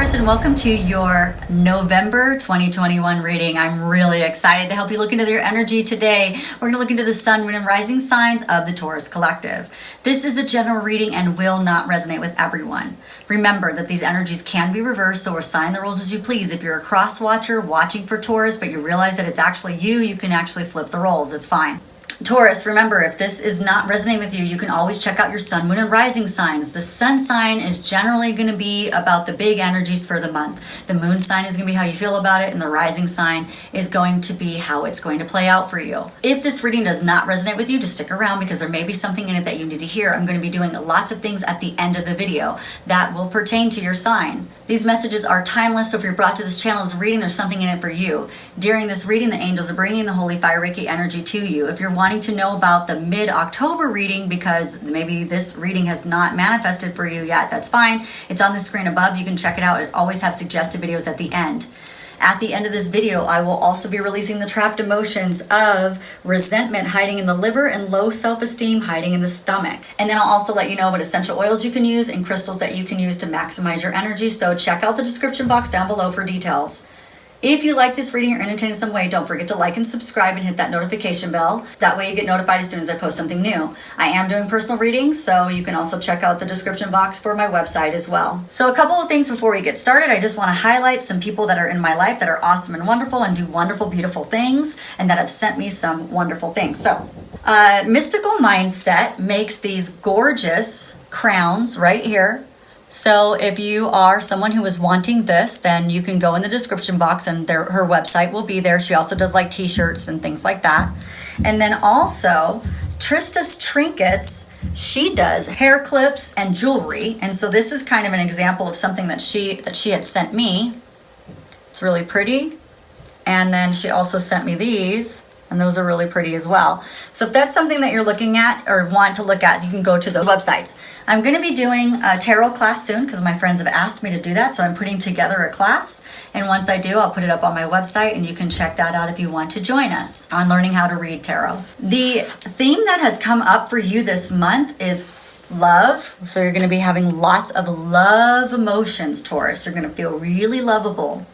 Taurus, and welcome to your November 2021 reading. I'm really excited to help you look into your energy today. We're going to look into the sun, moon, and rising signs of the Taurus collective. This is a general reading and will not resonate with everyone. Remember that these energies can be reversed, so assign the roles as you please. If you're a cross watcher watching for Taurus, but you realize that it's actually you can actually flip the roles. It's fine. Taurus, remember, if this is not resonating with you, you can always check out your sun, moon, and rising signs. The sun sign is generally going to be about the big energies for the month. The moon sign is going to be how you feel about it, and the rising sign is going to be how it's going to play out for you. If this reading does not resonate with you, just stick around because there may be something in it that you need to hear. I'm going to be doing lots of things at the end of the video that will pertain to your sign. These messages are timeless, so if you're brought to this channel as a reading, there's something in it for you. During this reading, the angels are bringing the Holy Fire Reiki energy to you. If you're wanting to know about the mid-October reading because maybe this reading has not manifested for you yet, that's fine. It's on the screen above. You can check it out. I always have suggested videos at the end. At the end of this video, I will also be releasing the trapped emotions of resentment hiding in the liver and low self-esteem hiding in the stomach. And then I'll also let you know what essential oils you can use and crystals that you can use to maximize your energy. So check out the description box down below for details. If you like this reading or entertained in some way, don't forget to like and subscribe and hit that notification bell. That way you get notified as soon as I post something new. I am doing personal readings, so you can also check out the description box for my website as well. So a couple of things before we get started. I just want to highlight some people that are in my life that are awesome and wonderful and do wonderful, beautiful things and that have sent me some wonderful things. So Mystical Mindset makes these gorgeous crowns right here. So if you are someone who is wanting this, then you can go in the description box and her website will be there. She also does like t-shirts and things like that. And then also Trista's Trinkets, she does hair clips and jewelry. And so this is kind of an example of something that she had sent me. It's really pretty. And then she also sent me these. And those are really pretty as well. So if that's something that you're looking at or want to look at, you can go to the websites. I'm going to be doing a tarot class soon because my friends have asked me to do that. So I'm putting together a class. And once I do, I'll put it up on my website and you can check that out if you want to join us on learning how to read tarot. The theme that has come up for you this month is love. So you're going to be having lots of love emotions, Taurus. You're going to feel really lovable.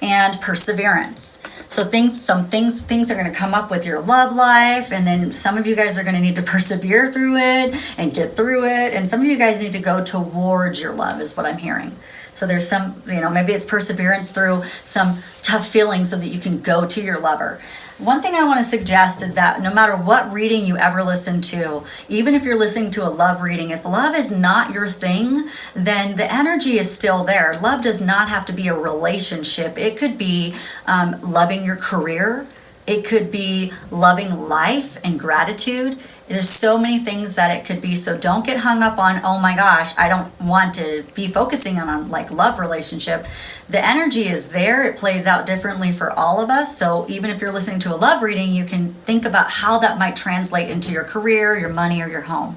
And perseverance. So some things are going to come up with your love life, and then some of you guys are going to need to persevere through it and get through it, and some of you guys need to go towards your love is what I'm hearing. So there's some, maybe it's perseverance through some tough feelings so that you can go to your lover. One thing I want to suggest is that no matter what reading you ever listen to, even if you're listening to a love reading, if love is not your thing, then the energy is still there. Love does not have to be a relationship. It could be loving your career. It could be loving life and gratitude. There's so many things that it could be. So don't get hung up on, oh my gosh, I don't want to be focusing on like love relationship. The energy is there. It plays out differently for all of us. So even if you're listening to a love reading, you can think about how that might translate into your career, your money, or your home.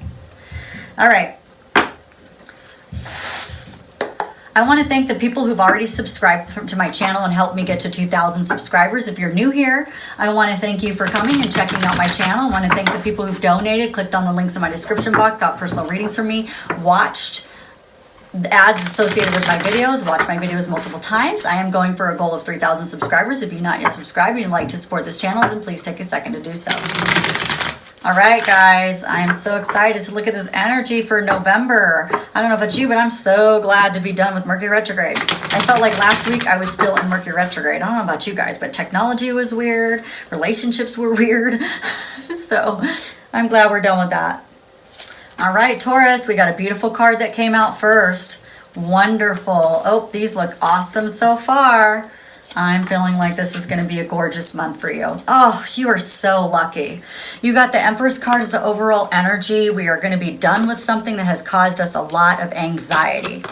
All right. I want to thank the people who've already subscribed to my channel and helped me get to 2,000 subscribers. If you're new here, I want to thank you for coming and checking out my channel. I want to thank the people who've donated, clicked on the links in my description box, got personal readings from me, watched the ads associated with my videos, watched my videos multiple times. I am going for a goal of 3,000 subscribers. If you're not yet subscribed and you'd like to support this channel, then please take a second to do so. All right, guys, I am so excited to look at this energy for November. I don't know about you, but I'm so glad to be done with Mercury retrograde. I felt like last week I was still in Mercury retrograde. I don't know about you guys, but technology was weird. Relationships were weird. So I'm glad we're done with that. All right, Taurus, we got a beautiful card that came out first. Wonderful. Oh, these look awesome so far. I'm feeling like this is going to be a gorgeous month for you. Oh, you are so lucky. You got the Empress card as the overall energy. We are going to be done with something that has caused us a lot of anxiety.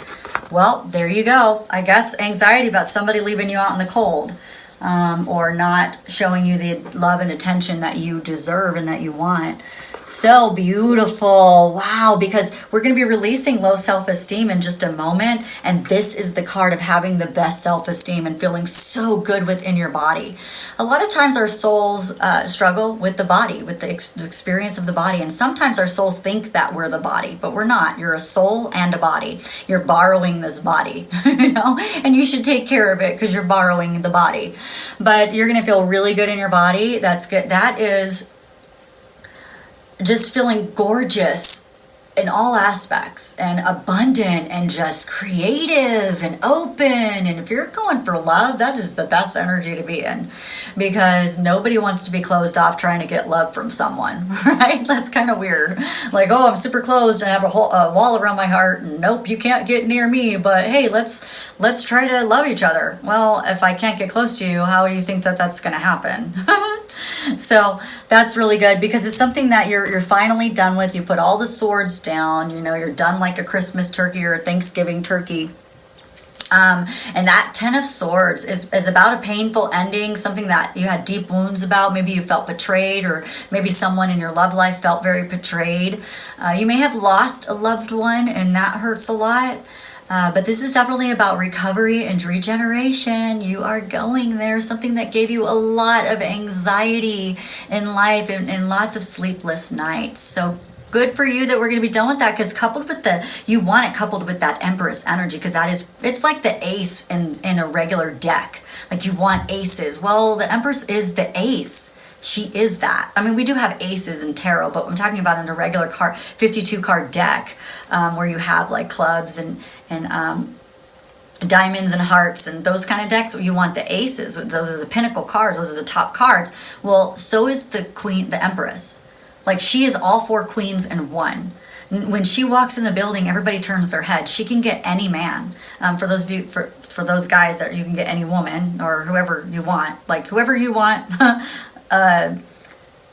Well, there you go. I guess anxiety about somebody leaving you out in the cold. or not showing you the love and attention that you deserve and that you want. So beautiful. Wow, because we're going to be releasing low self-esteem in just a moment. And this is the card of having the best self-esteem and feeling so good within your body. A lot of times our souls struggle with the body, with the experience of the body. And sometimes our souls think that we're the body, but we're not. You're a soul and a body. You're borrowing this body, you know, and you should take care of it because you're borrowing the body. But you're going to feel really good in your body. That's good. That is just feeling gorgeous in all aspects and abundant and just creative and open. And if you're going for love, that is the best energy to be in, because nobody wants to be closed off trying to get love from someone, right? That's kind of weird. Like, oh, I'm super closed and I have a wall around my heart, and nope, you can't get near me, but hey, let's try to love each other. Well, if I can't get close to you, how do you think that that's going to happen? So that's really good, because it's something that you're finally done with. You put all the swords down, you know, you're done like a Christmas turkey or a Thanksgiving turkey. And that 10 of Swords is about a painful ending, something that you had deep wounds about. Maybe you felt betrayed, or maybe someone in your love life felt very betrayed. You may have lost a loved one, and that hurts a lot. But this is definitely about recovery and regeneration. You are going there, something that gave you a lot of anxiety in life and lots of sleepless nights. So good for you that we're going to be done with that, because coupled with you want it coupled with that Empress energy, because it's like the ace in a regular deck. Like you want aces. Well, the Empress is the ace. She is that. I mean, we do have aces in tarot, but I'm talking about in a regular 52 card deck, where you have like clubs and diamonds and hearts and those kind of decks. You want the aces. Those are the pinnacle cards. Those are the top cards. Well, so is the Queen, the Empress. Like, she is all four queens in one. When she walks in the building, everybody turns their head. She can get any man. For those of you, for those guys, that you can get any woman or whoever you want. Like whoever you want,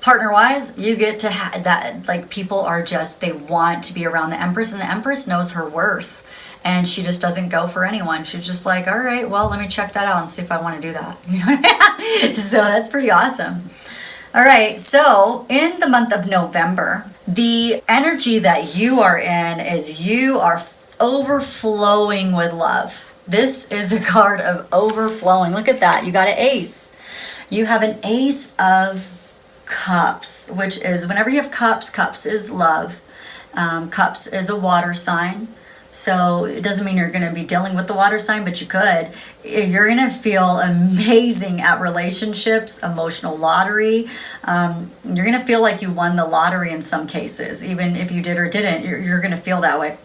partner-wise, you get to have that. Like, people are just, they want to be around the Empress, and the Empress knows her worth. And she just doesn't go for anyone. She's just like, all right, well, let me check that out and see if I want to do that. You know what I mean? So that's pretty awesome. All right, so in the month of November, the energy that you are in is you are overflowing with love. This is a card of overflowing. Look at that. You got an ace. You have an ace of cups, which is, whenever you have cups, cups is love. Cups is a water sign. So it doesn't mean you're going to be dealing with the water sign, but you could. You're going to feel amazing at relationships, emotional lottery. You're going to feel like you won the lottery in some cases. Even if you did or didn't, you're going to feel that way.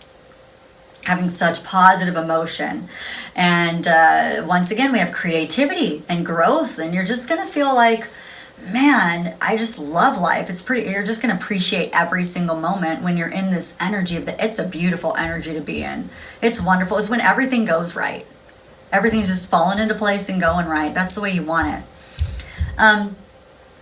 Having such positive emotion. And once again, we have creativity and growth. And you're just going to feel like, man, I just love life. You're just going to appreciate every single moment when you're in this energy it's a beautiful energy to be in. It's wonderful. It's when everything goes right. Everything's just falling into place and going right. That's the way you want it.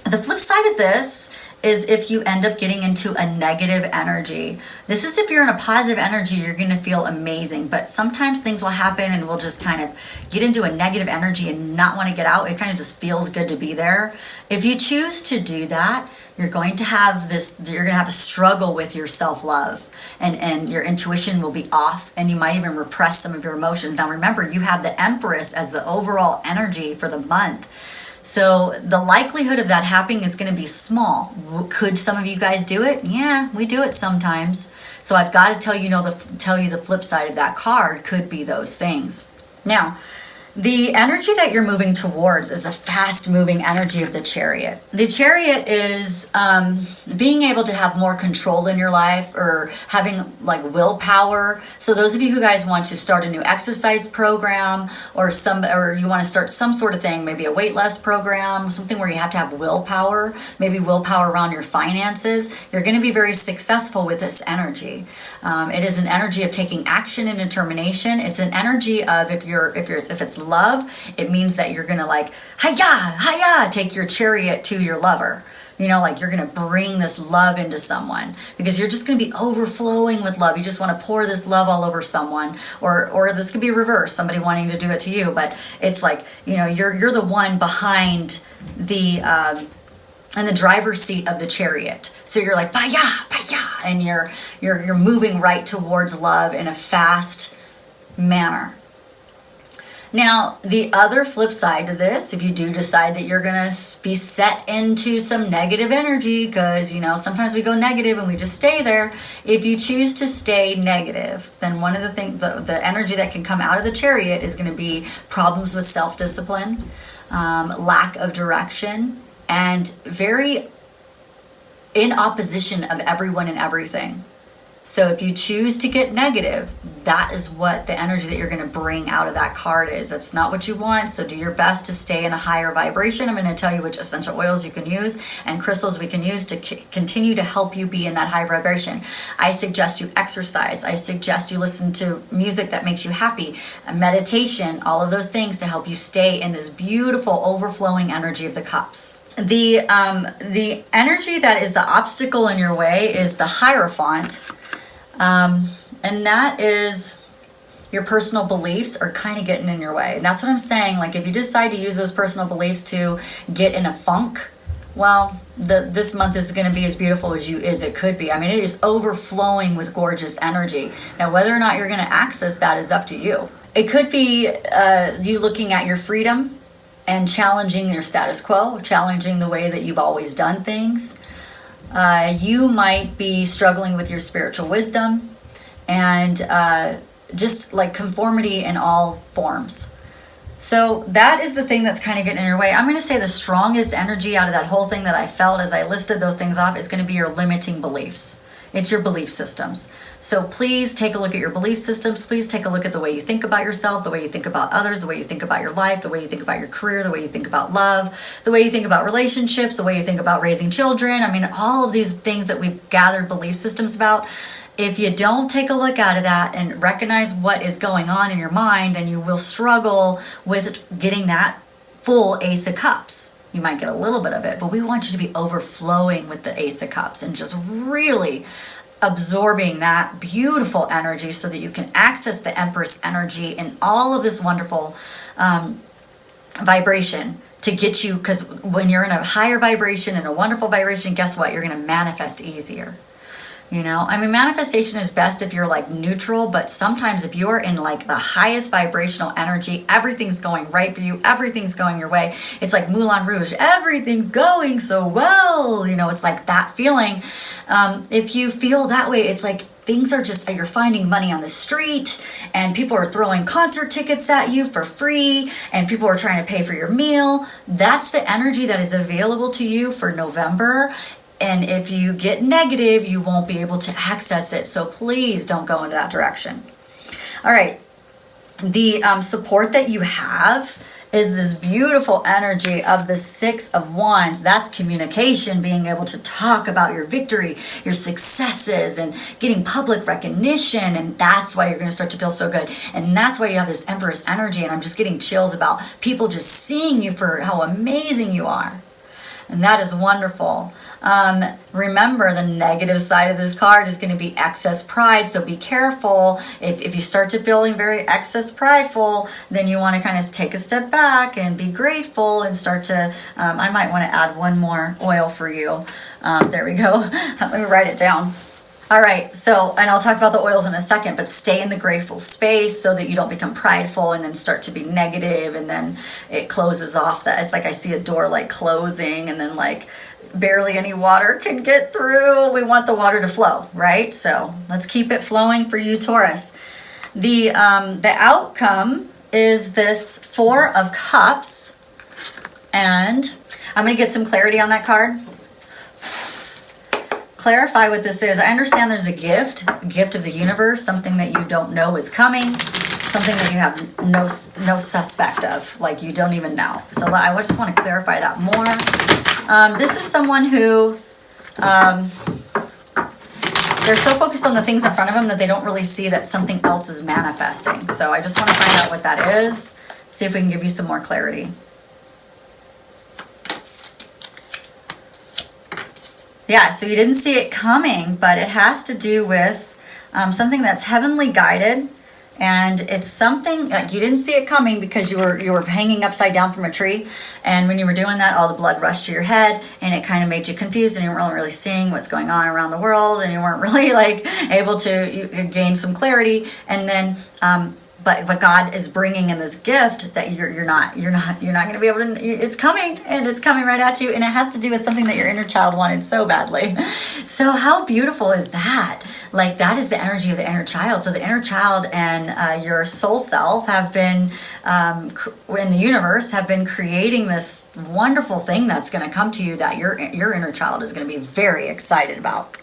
The flip side of this is if you end up getting into a negative energy. This is if you're in a positive energy, you're going to feel amazing. But sometimes things will happen and we'll just kind of get into a negative energy and not want to get out. It kind of just feels good to be there. If you choose to do that, you're going to have a struggle with your self-love. And your intuition will be off, and you might even repress some of your emotions. Now remember, you have the Empress as the overall energy for the month. So the likelihood of that happening is going to be small. Could some of you guys do it? Yeah, we do it sometimes. So I've got to tell you the flip side of that card could be those things. Now, the energy that you're moving towards is a fast-moving energy of the Chariot. The Chariot is being able to have more control in your life, or having like willpower. So those of you who guys want to start a new exercise program, or you want to start some sort of thing, maybe a weight loss program, something where you have to have willpower, maybe willpower around your finances, you're going to be very successful with this energy. It is an energy of taking action and determination. It's an energy of if it's love, it means that you're gonna like hiya, take your chariot to your lover. You know, like you're going to bring this love into someone because you're just going to be overflowing with love. You just want to pour this love all over someone, or this could be reverse, somebody wanting to do it to you. But it's like, you know, you're the one behind the in the driver's seat of the chariot. So you're like, baya, baya, and you're moving right towards love in a fast manner. Now, the other flip side to this, if you do decide that you're going to be set into some negative energy, because, you know, sometimes we go negative and we just stay there. If you choose to stay negative, then one of the things, the energy that can come out of the chariot is going to be problems with self-discipline, lack of direction, and very in opposition of everyone and everything. So if you choose to get negative, that is what the energy that you're going to bring out of that card is. That's not what you want. So do your best to stay in a higher vibration. I'm going to tell you which essential oils you can use and crystals we can use to continue to help you be in that high vibration. I suggest you exercise. I suggest you listen to music that makes you happy, meditation, all of those things to help you stay in this beautiful overflowing energy of the cups. The energy that is the obstacle in your way is the Hierophant. And that is your personal beliefs are kind of getting in your way. And that's what I'm saying. Like if you decide to use those personal beliefs to get in a funk, well, this month is going to be as beautiful as it could be. I mean, it is overflowing with gorgeous energy. Now, whether or not you're going to access that is up to you. It could be you looking at your freedom and challenging your status quo, challenging the way that you've always done things. You might be struggling with your spiritual wisdom and just like conformity in all forms. So that is the thing that's kind of getting in your way. I'm going to say the strongest energy out of that whole thing that I felt as I listed those things off is going to be your limiting beliefs. It's your belief systems. So please take a look at your belief systems. Please take a look at the way you think about yourself, the way you think about others, the way you think about your life, the way you think about your career, the way you think about love, the way you think about relationships, the way you think about raising children. I mean, all of these things that we've gathered belief systems about. If you don't take a look at that and recognize what is going on in your mind, then you will struggle with getting that full Ace of Cups. You might get a little bit of it, but we want you to be overflowing with the Ace of Cups and just really absorbing that beautiful energy so that you can access the Empress energy and all of this wonderful vibration to get you, because when you're in a higher vibration and a wonderful vibration, guess what? You're going to manifest easier. You know, I mean, manifestation is best if you're like neutral, but sometimes if you're in like the highest vibrational energy, everything's going right for you, everything's going your way. It's like Moulin Rouge, everything's going so well. You know, it's like that feeling. If you feel that way, it's like things are just, you're finding money on the street and people are throwing concert tickets at you for free and people are trying to pay for your meal. That's the energy that is available to you for November. And if you get negative, you won't be able to access it. So please don't go into that direction. All right. The support that you have is this beautiful energy of the Six of Wands. That's communication, being able to talk about your victory, your successes, and getting public recognition. And that's why you're going to start to feel so good. And that's why you have this Empress energy. And I'm just getting chills about people just seeing you for how amazing you are. And that is wonderful. Remember, the negative side of this card is going to be excess pride. So be careful. If you start to feeling very excess prideful, then you want to kind of take a step back and be grateful and start to, I might want to add one more oil for you. There we go. Let me write it down. All right, so, and I'll talk about the oils in a second, but stay in the grateful space so that you don't become prideful and then start to be negative, and then it closes off that. It's like I see a door like closing and then like barely any water can get through. We want the water to flow, right? So let's keep it flowing for you, Taurus. The outcome is this Four of Cups, and I'm going to get some clarity on that card. Clarify what this is. I understand there's a gift of the universe, something that you don't know is coming, something that you have no suspect of, like you don't even know. So I just want to clarify that more. This is someone who, they're so focused on the things in front of them that they don't really see that something else is manifesting. So I just want to find out what that is, see if we can give you some more clarity. Yeah, so you didn't see it coming, but it has to do with something that's heavenly guided. And it's something like you didn't see it coming because you were hanging upside down from a tree, and when you were doing that, all the blood rushed to your head, and it kind of made you confused, and you weren't really seeing what's going on around the world, and you weren't really like able to gain some clarity. And then, but God is bringing in this gift that you're not going to be able to. It's coming, and it's coming right at you, and it has to do with something that your inner child wanted so badly. So how beautiful is that? Like, that is the energy of the inner child. So the inner child and your soul self have been in the universe, have been creating this wonderful thing that's going to come to you that your inner child is going to be very excited about.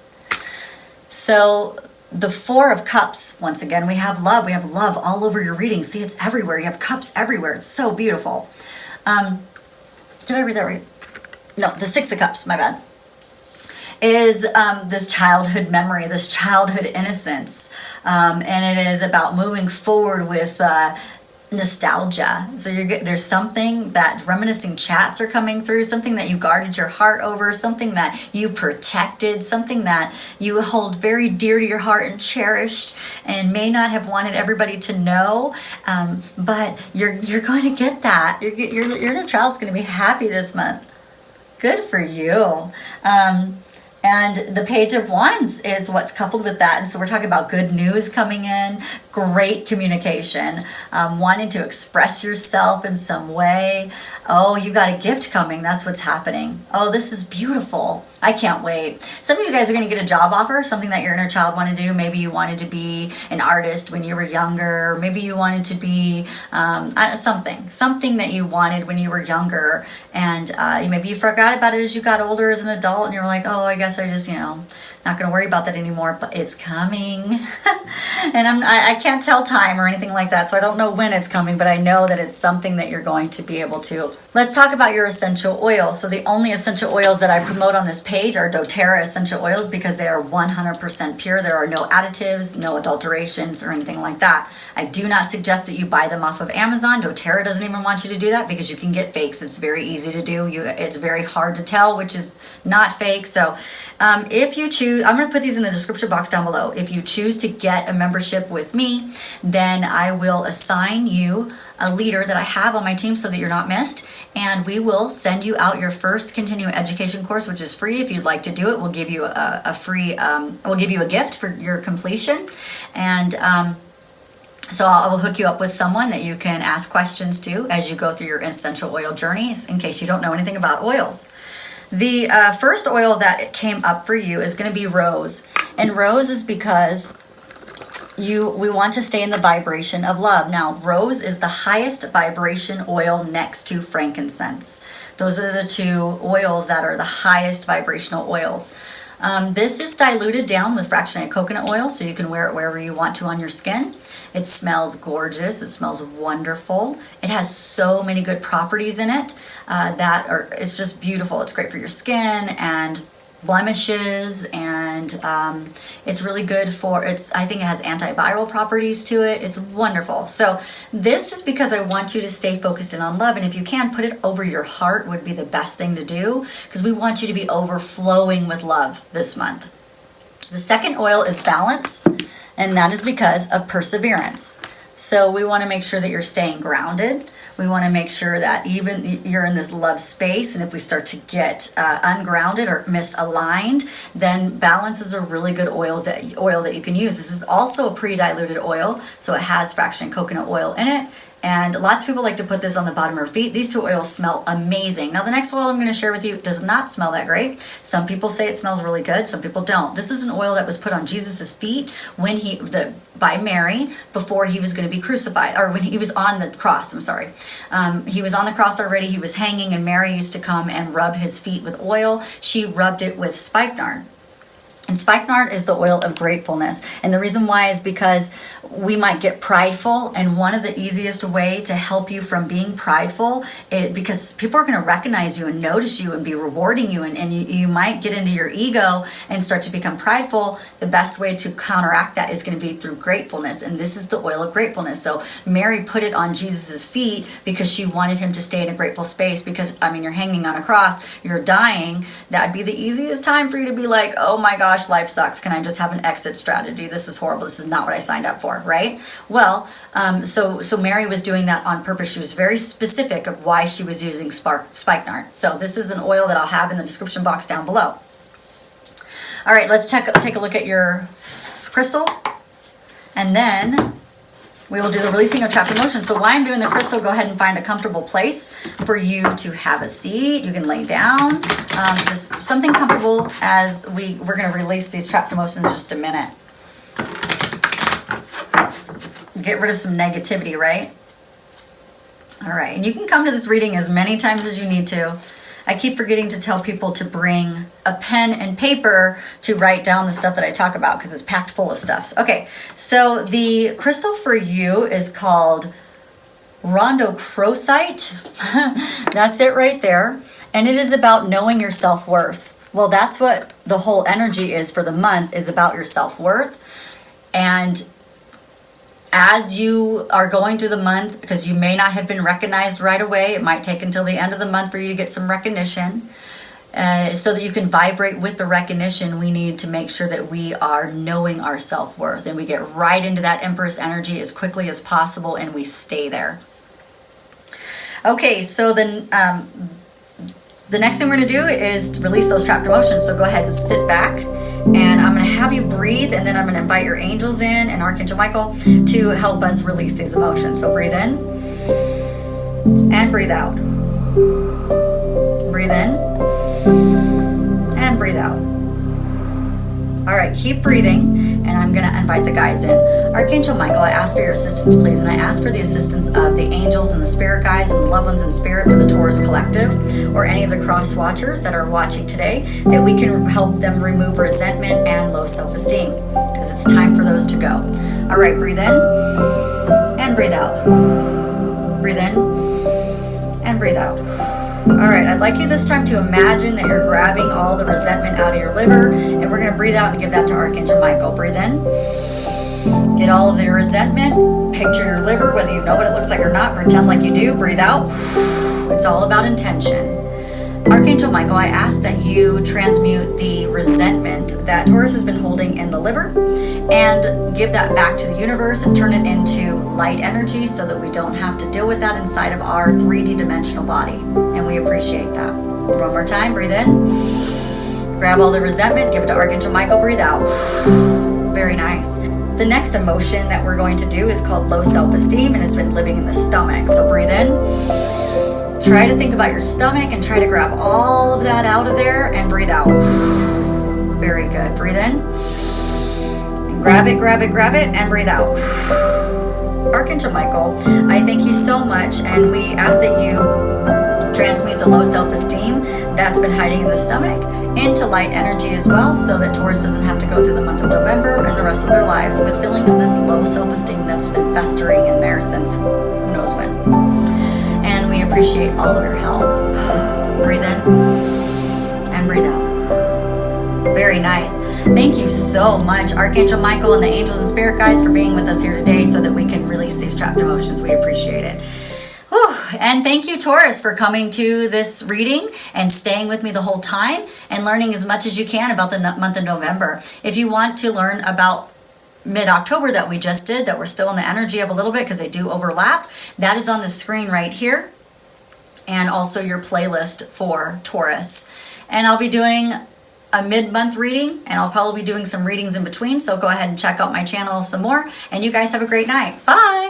So the Four of Cups, once again, we have love. We have love all over your reading. See, it's everywhere. You have cups everywhere. It's so beautiful. Did I read that right? No, the Six of Cups, my bad. Is this childhood memory, this childhood innocence. And it is about moving forward with nostalgia. So there's something that reminiscing chats are coming through, something that you guarded your heart over, something that you protected, something that you hold very dear to your heart and cherished and may not have wanted everybody to know. But you're going to get that. Your inner child's going to be happy this month. Good for you. And the Page of Wands is what's coupled with that. And so we're talking about good news coming in, great communication, wanting to express yourself in some way. Oh, you got a gift coming. That's what's happening. Oh, this is beautiful. I can't wait. Some of you guys are going to get a job offer, something that your inner child wanted to do. Maybe you wanted to be an artist when you were younger. Maybe you wanted to be something that you wanted when you were younger. And maybe you forgot about it as you got older as an adult. And you were like, oh, I guess I just, not going to worry about that anymore. But it's coming. And I can't tell time or anything like that. So I don't know when it's coming. But I know that it's something that you're going to be able to. Let's talk about your essential oils. So the only essential oils that I promote on this page are doTERRA essential oils because they are 100% pure. There are no additives, no adulterations, or anything like that. I do not suggest that you buy them off of Amazon. doTERRA doesn't even want you to do that because you can get fakes. It's very easy to do. It's very hard to tell which is not fake. So if you choose, I'm going to put these in the description box down below. If you choose to get a membership with me, then I will assign you a leader that I have on my team so that you're not missed, and we will send you out your first continuing education course, which is free. If you'd like to do it, we'll give you a free we'll give you a gift for your completion. And so I will hook you up with someone that you can ask questions to as you go through your essential oil journeys in case you don't know anything about oils. The first oil that came up for you is going to be rose, and rose is because we want to stay in the vibration of love. Now, rose is the highest vibration oil next to frankincense. Those are the two oils that are the highest vibrational oils. This is diluted down with fractionated coconut oil, so you can wear it wherever you want to on your skin. It smells gorgeous. It smells wonderful. It has so many good properties in it it's just beautiful. It's great for your skin and blemishes, and it's really good I think it has antiviral properties to it. It's wonderful. So this is because I want you to stay focused in on love, and if you can, put it over your heart would be the best thing to do because we want you to be overflowing with love this month. The second oil is balance, and that is because of perseverance. So we want to make sure that you're staying grounded. We want to make sure that even you're in this love space, and if we start to get ungrounded or misaligned, then balance is a really good oil that you can use. This is also a pre-diluted oil, so it has fractionated coconut oil in it. And lots of people like to put this on the bottom of their feet. These two oils smell amazing. Now, the next oil I'm going to share with you does not smell that great. Some people say it smells really good. Some people don't. This is an oil that was put on Jesus's feet by Mary before he was going to be crucified, or when he was on the cross. I'm sorry. He was on the cross already. He was hanging, and Mary used to come and rub his feet with oil. She rubbed it with spikenard. And spikenard is the oil of gratefulness. And the reason why is because we might get prideful. And one of the easiest way to help you from being prideful is because people are going to recognize you and notice you and be rewarding you. And you might get into your ego and start to become prideful. The best way to counteract that is going to be through gratefulness. And this is the oil of gratefulness. So Mary put it on Jesus's feet because she wanted him to stay in a grateful space. Because, I mean, you're hanging on a cross, you're dying. That'd be the easiest time for you to be like, oh my gosh, life sucks. Can I just have an exit strategy? This is horrible. This is not what I signed up for, right? Well, so Mary was doing that on purpose. She was very specific of why she was using spikenard. So this is an oil that I'll have in the description box down below. All right, let's take a look at your crystal, and then we will do the releasing of trapped emotions. So while I'm doing the crystal, go ahead and find a comfortable place for you to have a seat. You can lay down, just something comfortable as we're going to release these trapped emotions in just a minute. Get rid of some negativity, right? All right, and you can come to this reading as many times as you need to. I keep forgetting to tell people to bring a pen and paper to write down the stuff that I talk about because it's packed full of stuff. Okay, so the crystal for you is called rhodochrosite. That's it right there. And it is about knowing your self-worth. Well, that's what the whole energy is for the month, is about your self-worth. And as you are going through the month, because you may not have been recognized right away, it might take until the end of the month for you to get some recognition. So that you can vibrate with the recognition, we need to make sure that we are knowing our self-worth. And we get right into that Empress energy as quickly as possible, and we stay there. Okay, so then the next thing we're going to do is to release those trapped emotions. So go ahead and sit back. And I'm going to have you breathe, and then I'm going to invite your angels in and Archangel Michael to help us release these emotions. So breathe in and breathe out. Breathe in and breathe out. All right, keep breathing, and I'm going to invite the guides in. Archangel Michael, I ask for your assistance, please, and I ask for the assistance of the angels and the spirit guides and the loved ones in spirit for the Taurus Collective or any of the cross watchers that are watching today, that we can help them remove resentment and low self-esteem, because it's time for those to go. All right, breathe in and breathe out. Breathe in and breathe out. All right, I'd like you this time to imagine that you're grabbing all the resentment out of your liver, and we're going to breathe out and give that to Archangel Michael. Breathe in. Get all of your resentment. Picture your liver, whether you know what it looks like or not. Pretend like you do. Breathe out. It's all about intention. Archangel Michael, I ask that you transmute the resentment that Taurus has been holding in the liver and give that back to the universe and turn it into light energy so that we don't have to deal with that inside of our 3D dimensional body. And we appreciate that. One more time, breathe in. Grab all the resentment, give it to Archangel Michael, breathe out. Very nice. The next emotion that we're going to do is called low self-esteem, and it's been living in the stomach. So breathe in. Try to think about your stomach and try to grab all of that out of there and breathe out. Very good. Breathe in. And grab it, grab it, grab it, and breathe out. Archangel Michael, I thank you so much, and we ask that you transmute the low self-esteem that's been hiding in the stomach into light energy as well, so that Taurus doesn't have to go through the month of November and the rest of their lives with feeling of this low self-esteem that's been festering in there since who knows when. And we appreciate all of your help. Breathe in and breathe out. Very nice. Thank you so much, Archangel Michael and the angels and spirit guides, for being with us here today so that we can release these trapped emotions. We appreciate it. Whew. And thank you, Taurus, for coming to this reading and staying with me the whole time and learning as much as you can about the month of November. If you want to learn about mid-October that we just did, that we're still in the energy of a little bit because they do overlap, that is on the screen right here, and also your playlist for Taurus. And I'll be doing a mid-month reading, and I'll probably be doing some readings in between, so go ahead and check out my channel some more, and you guys have a great night. Bye!